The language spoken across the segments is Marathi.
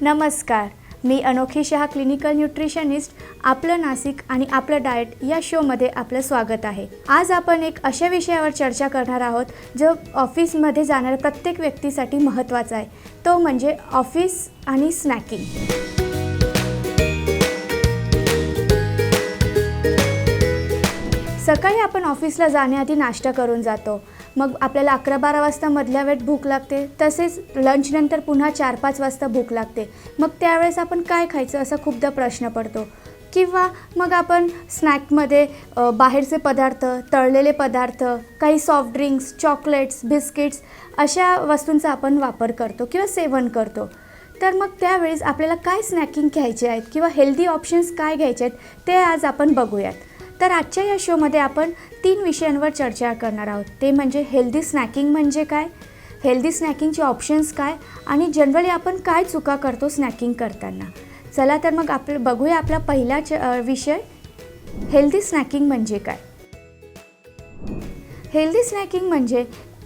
नमस्कार, मी अनोखी शहा क्लिनिकल न्यूट्रिशनिस्ट. आपलं नाशिक आणि आपलं डाएट या शोमध्ये आपलं स्वागत आहे. आज आपण एक अशा विषयावर चर्चा करणार आहोत जो ऑफिसमध्ये जाणाऱ्या प्रत्येक व्यक्तीसाठी महत्त्वाचा आहे. तो म्हणजे ऑफिस आणि स्नॅकिंग. सकाळी आपण ऑफिसला जाण्याआधी नाश्ता करून जातो. मग आपल्याला 11-12 वाजता मधल्या वेळेत भूक लागते. तसेच लंचनंतर पुन्हा 4-5 वाजता भूक लागते. मग त्यावेळेस आपण काय खायचं असा खूपदा प्रश्न पडतो. किंवा मग आपण स्नॅकमध्ये बाहेरचे पदार्थ, तळलेले पदार्थ, काही सॉफ्ट ड्रिंक्स, चॉकलेट्स, बिस्किट्स अशा वस्तूंचा आपण वापर करतो किंवा सेवन करतो. तर मग त्यावेळेस आपल्याला काय स्नॅकिंग घ्यायचे आहेत किंवा हेल्दी ऑप्शन्स काय घ्यायचे आहेत ते आज आपण बघूयात. तर आजच्या या शोमध्ये आपण 3 विषयांवर चर्चा करणार आहोत. ते म्हणजे हेल्दी स्नॅकिंग म्हणजे काय, हेल्दी स्नॅकिंगचे ऑप्शन्स काय आणि जनरली आपण काय चुका करतो स्नॅकिंग करताना. चला तर मग बघूया आपला पहिला विषय, हेल्दी स्नॅकिंग म्हणजे काय. हेल्दी स्नॅकिंग म्हणजे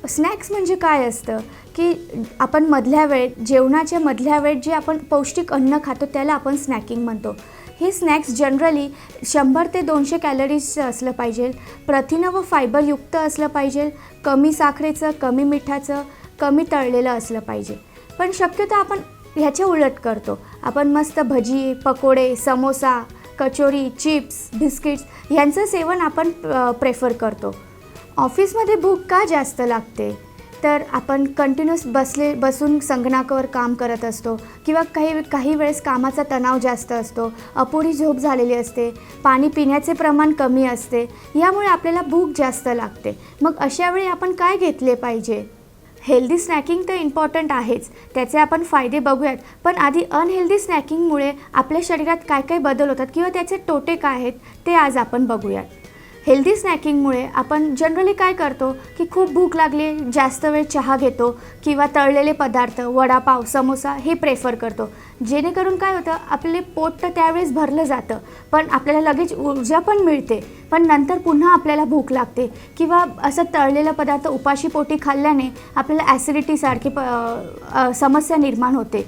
स्नॅक्स म्हणजे काय असतं की आपण मधल्या वेळेत, जेवणाच्या मधल्या वेळेत जे आपण पौष्टिक अन्न खातो त्याला आपण स्नॅकिंग म्हणतो. हे स्नॅक्स जनरली 100 ते 200 कॅलरीजचं असलं पाहिजे, प्रथिनं व फायबरयुक्त असलं पाहिजे, कमी साखरेचं, कमी मिठाचं, कमी तळलेलं असलं पाहिजे. पण शक्यतो आपण ह्याच्या उलट करतो. आपण मस्त भजी, पकोडे, समोसा, कचोरी, चिप्स, बिस्किट्स ह्यांचं सेवन आपण प्रेफर करतो. ऑफिसमध्ये भूक का जास्त लागते, तर आपण कंटिन्यूस बसून संगणकावर काम करत असतो किंवा काही वेळेस कामाचा तणाव जास्त असतो, अपुरी झोप झालेली असते, पाणी पिण्याचे प्रमाण कमी असते, यामुळे आपल्याला भूक जास्त लागते. मग अशावेळी आपण काय घेतले पाहिजे. हेल्दी स्नॅकिंग तर इम्पॉर्टंट आहेच, त्याचे आपण फायदे बघूयात. पण आधी अनहेल्दी स्नॅकिंगमुळे आपल्या शरीरात काय काय बदल होतात किंवा त्याचे तोटे काय आहेत ते आज आपण बघूयात. हेल्दी स्नॅकिंगमुळे आपण जनरली काय करतो की खूप भूक लागली, जास्त वेळ चहा घेतो किंवा तळलेले पदार्थ, वडापाव, समोसा हे प्रेफर करतो. जेणेकरून काय होतं, आपले पोट तर त्यावेळेस भरलं जातं, पण आपल्याला लगेच ऊर्जा पण मिळते, पण नंतर पुन्हा आपल्याला भूक लागते. किंवा असं तळलेलं पदार्थ उपाशी पोटी खाल्ल्याने आपल्याला ॲसिडिटीसारखी समस्या निर्माण होते.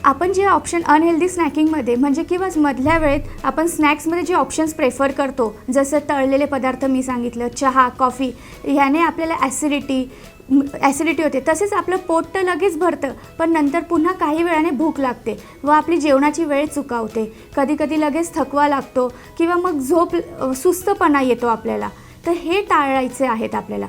आपण जे ऑप्शन अनहेल्दी स्नॅकिंगमध्ये म्हणजे किंवा मधल्या वेळेत आपण स्नॅक्समध्ये जे ऑप्शन्स प्रेफर करतो, जसं तळलेले पदार्थ मी सांगितलं, चहा, कॉफी, ह्याने आपल्याला ॲसिडिटी होते. तसेच आपलं पोट तर लगेच भरतं, पण नंतर पुन्हा काही वेळाने भूक लागते व आपली जेवणाची वेळ चुकावते. कधीकधी लगेच थकवा लागतो किंवा मग सुस्तपणा येतो आपल्याला. तर हे टाळायचे आहेत आपल्याला.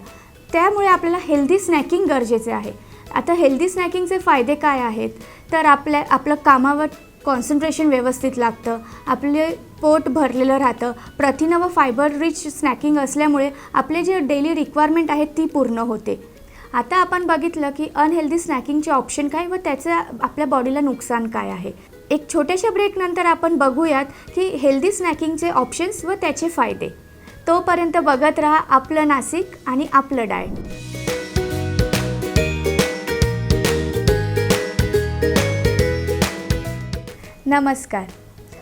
त्यामुळे आपल्याला हेल्दी स्नॅकिंग गरजेचे आहे. आता हेल्दी स्नॅकिंगचे फायदे काय आहेत, तर आपलं कामावर कॉन्सन्ट्रेशन व्यवस्थित लागतं, आपले पोट भरलेलं राहतं, प्रथिनं व फायबर रिच स्नॅकिंग असल्यामुळे आपले जे डेली रिक्वायरमेंट आहेत ती पूर्ण होते. आता आपण बघितलं की अनहेल्दी स्नॅकिंगचे ऑप्शन काय व त्याचं आपल्या बॉडीला नुकसान काय आहे. एक छोट्याशा ब्रेकनंतर आपण बघूयात की हेल्दी स्नॅकिंगचे ऑप्शन्स व त्याचे फायदे. तोपर्यंत बघत राहा आपलं नाशिक आणि आपलं डाएट. नमस्कार,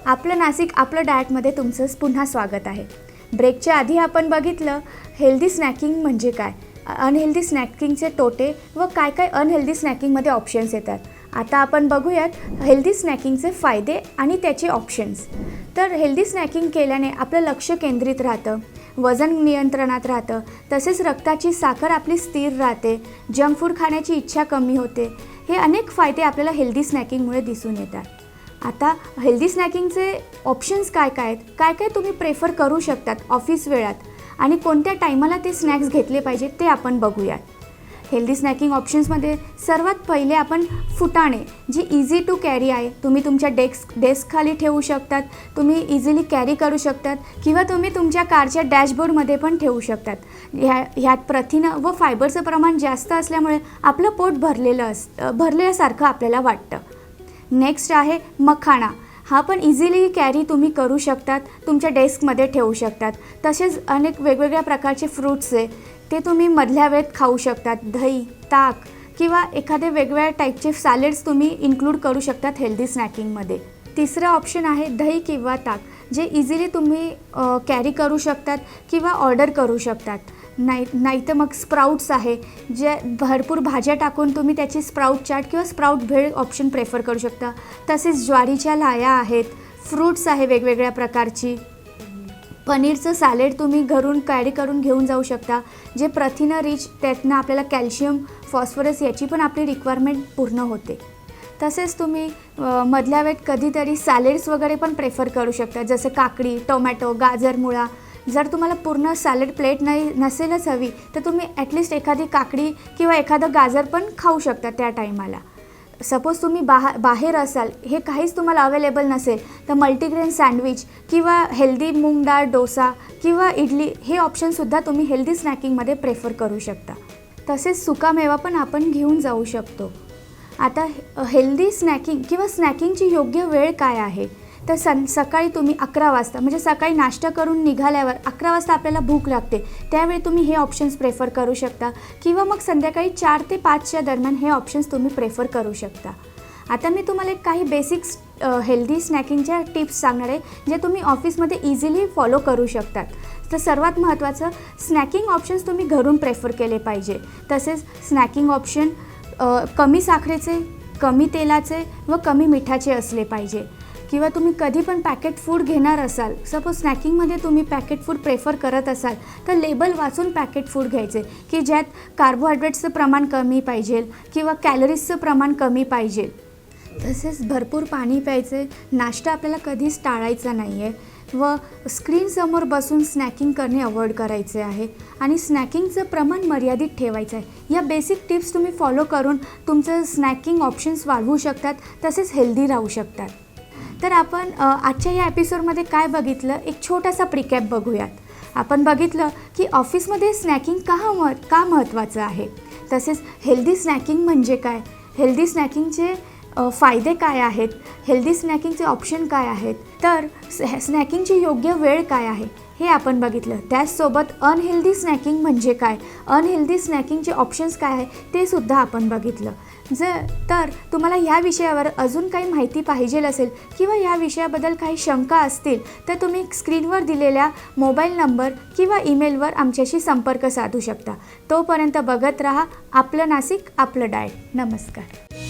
आपलं नाशिक आपलं डाएटमध्ये तुमचं पुन्हा स्वागत आहे. ब्रेकच्या आधी आपण बघितलं हेल्दी स्नॅकिंग म्हणजे काय, अनहेल्दी स्नॅकिंगचे तोटे व काय काय अनहेल्दी स्नॅकिंगमध्ये ऑप्शन्स येतात. आता आपण बघूयात हेल्दी स्नॅकिंगचे फायदे आणि त्याचे ऑप्शन्स. तर हेल्दी स्नॅकिंग केल्याने आपलं लक्ष केंद्रित राहतं, वजन नियंत्रणात राहतं, तसेच रक्ताची साखर आपली स्थिर राहते, जंक फूड खाण्याची इच्छा कमी होते. हे अनेक फायदे आपल्याला हेल्दी स्नॅकिंगमुळे दिसून येतात. आता हेल्दी स्नॅकिंगचे ऑप्शन्स काय काय आहेत, काय काय तुम्ही प्रेफर करू शकतात ऑफिस वेळात आणि कोणत्या टायमाला ते स्नॅक्स घेतले पाहिजे ते आपण बघूयात. हेल्दी स्नॅकिंग ऑप्शन्समध्ये सर्वात पहिले आपण फुटाणे, जी इझी टू कॅरी आहे, तुम्ही तुमच्या डेस्क खाली ठेवू शकतात, तुम्ही इझिली कॅरी करू शकतात किंवा तुम्ही तुमच्या कारच्या डॅशबोर्डमध्ये पण ठेवू शकतात. ह्यात प्रथिनं व फायबरचं प्रमाण जास्त असल्यामुळे आपलं पोट भरलेल्यासारखं आपल्याला वाटतं. नेक्स्ट आहे मखाणा. हा पण इझिली कॅरी तुम्ही करू शकतात, तुमच्या डेस्कमध्ये ठेवू शकतात. तसेच अनेक वेगवेगळ्या प्रकारचे फ्रूट्स आहे ते तुम्ही मधल्या वेळेत खाऊ शकतात. दही, ताक किंवा एखादे वेगवेगळ्या टाईपचे सॅलेड्स तुम्ही इन्क्लूड करू शकतात हेल्दी स्नॅकिंगमध्ये. तिसरं ऑप्शन आहे दही किंवा ताक, जे इझिली तुम्ही कॅरी करू शकतात किंवा ऑर्डर करू शकतात. नाही तर मग स्प्राउट्स आहे, जे भरपूर भाज्या टाकून तुम्ही त्याची स्प्राउट चाट किंवा स्प्राउट भेळ ऑप्शन प्रेफर करू शकता. तसेच ज्वारीच्या लाया आहेत, फ्रूट्स आहे वेगवेगळ्या प्रकारची, पनीरचं सॅलेड तुम्ही घरून कॅरी करून घेऊन जाऊ शकता, जे प्रथिनं रिच, त्यातनं आपल्याला कॅल्शियम, फॉस्फरस याची पण आपली रिक्वायरमेंट पूर्ण होते. तसेच तुम्ही मधल्या वेळेत कधीतरी सॅलेड्स वगैरे पण प्रेफर करू शकता, जसं काकडी, टोमॅटो, गाजर, मुळा. जर तुम्हाला पूर्ण सॅलेड प्लेट नसेलच हवी तर तुम्ही ॲटलिस्ट एखादी काकडी किंवा एखादं गाजर पण खाऊ शकता त्या टायमाला. सपोज तुम्ही बाहेर असाल, हे काहीच तुम्हाला अवेलेबल नसेल तर मल्टीग्रेन सँडविच किंवा हेल्दी मूग डाळ डोसा किंवा इडली हे ऑप्शनसुद्धा तुम्ही हेल्दी स्नॅकिंगमध्ये प्रेफर करू शकता. तसेच सुकामेवा पण आपण घेऊन जाऊ शकतो. आता हेल्दी स्नॅकिंग किंवा स्नॅकिंगची योग्य वेळ काय आहे, तर सकाळी तुम्ही 11 वाजता, म्हणजे सकाळी नाश्ता करून निघाल्यावर 11 वाजता आपल्याला भूक लागते, त्यावेळी तुम्ही हे ऑप्शन्स प्रेफर करू शकता किंवा मग संध्याकाळी 4 ते 5च्या दरम्यान हे ऑप्शन्स तुम्ही प्रेफर करू शकता. आता मी तुम्हाला काही बेसिक्स हेल्दी स्नॅकिंगच्या टिप्स सांगणार आहे, जे तुम्ही ऑफिसमध्ये इझिली फॉलो करू शकतात. तर सर्वात महत्त्वाचं, स्नॅकिंग ऑप्शन्स तुम्ही घरून प्रेफर केले पाहिजे. तसेच स्नॅकिंग ऑप्शन कमी साखरेचे, कमी तेलाचे व कमी मिठाचे असले पाहिजे. किंवा तुम्ही कधी पण पॅकेट फूड घेणार असाल, सपोज स्नॅकिंगमध्ये तुम्ही पॅकेट फूड प्रेफर करत असाल तर लेबल वाचून पॅकेट फूड घ्यायचे, की ज्यात कार्बोहायड्रेट्सचं प्रमाण कमी पाहिजे किंवा कॅलरीजचं प्रमाण कमी पाहिजे. तसेच भरपूर पाणी प्यायचे. नाश्ता आपल्याला कधीच टाळायचा नाही आहे व स्क्रीनसमोर बसून स्नॅकिंग करणे अवॉइड करायचे आहे आणि स्नॅकिंगचं प्रमाण मर्यादित ठेवायचं आहे. या बेसिक टिप्स तुम्ही फॉलो करून तुमचं स्नॅकिंग ऑप्शन्स वाढवू शकतात, तसेच हेल्दी राहू शकतात. तर आपण आजच्या या एपिसोडमध्ये काय बघितलं, एक छोटासा प्रिकॅप बघूयात. आपण बघितलं की ऑफिसमध्ये स्नॅकिंग का महत्त्वाचं आहे, तसेच हेल्दी स्नॅकिंग म्हणजे काय, हेल्दी स्नॅकिंगचे फायदे काय आहेत, हेल्दी स्नॅकिंगचे ऑप्शन काय आहेत, तर स्नॅकिंगची योग्य वेळ काय आहे हे आपण बघितलं. त्याचसोबत अनहेल्दी स्नॅकिंग म्हणजे काय, अनहेल्दी स्नॅकिंगचे ऑप्शन्स काय आहे ते सुद्धा आपण बघितलं. तर तुम्हाला ह्या विषयावर अजून काही माहिती पाहिजे असेल किंवा या विषयाबद्दल काही शंका असतील तर तुम्ही स्क्रीनवर दिलेल्या मोबाईल नंबर किंवा ईमेलवर आमच्याशी संपर्क साधू शकता. तोपर्यंत बघत राहा आपलं नाशिक, आपलं डाएट. नमस्कार.